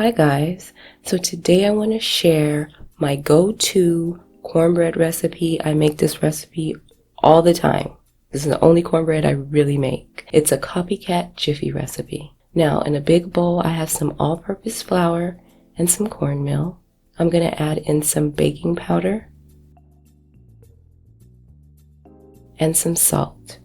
Hi guys, so today I want to share my go-to cornbread recipe. I make this recipe all the time. This is the only cornbread I really make. It's a Copycat Jiffy recipe. Now in a big bowl I have some all-purpose flour and some cornmeal. I'm going to add in some baking powder and some salt.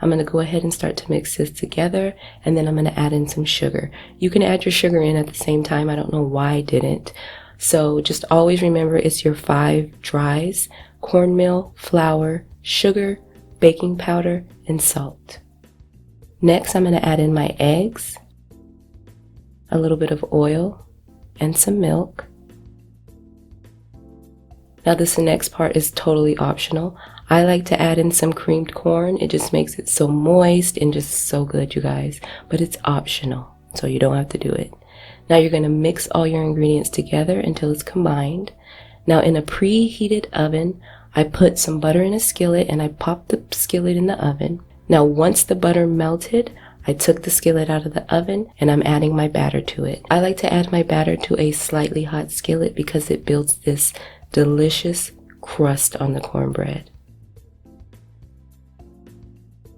I'm going to go ahead and start to mix this together, and then I'm going to add in some sugar. You can add your sugar in at the same time. I don't know why I didn't. So just always remember it's your 5 dries: cornmeal, flour, sugar, baking powder, and salt. Next, I'm going to add in my eggs, a little bit of oil, and some milk. Now this next part is totally optional. I like to add in some creamed corn. It just makes it so moist and just so good, you guys. But it's optional, so you don't have to do it. Now you're going to mix all your ingredients together until it's combined. Now in a preheated oven, I put some butter in a skillet and I popped the skillet in the oven. Now once the butter melted, I took the skillet out of the oven and I'm adding my batter to it. I like to add my batter to a slightly hot skillet because it builds this delicious crust on the cornbread.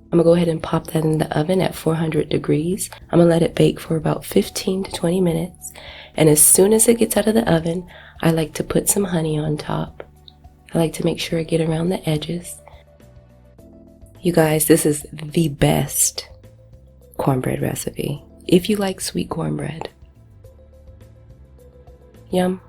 I'm going to go ahead and pop that in the oven at 400 degrees. I'm going to let it bake for about 15 to 20 minutes. And as soon as it gets out of the oven, I like to put some honey on top. I like to make sure I get around the edges. You guys, this is the best cornbread recipe if you like sweet cornbread. Yum.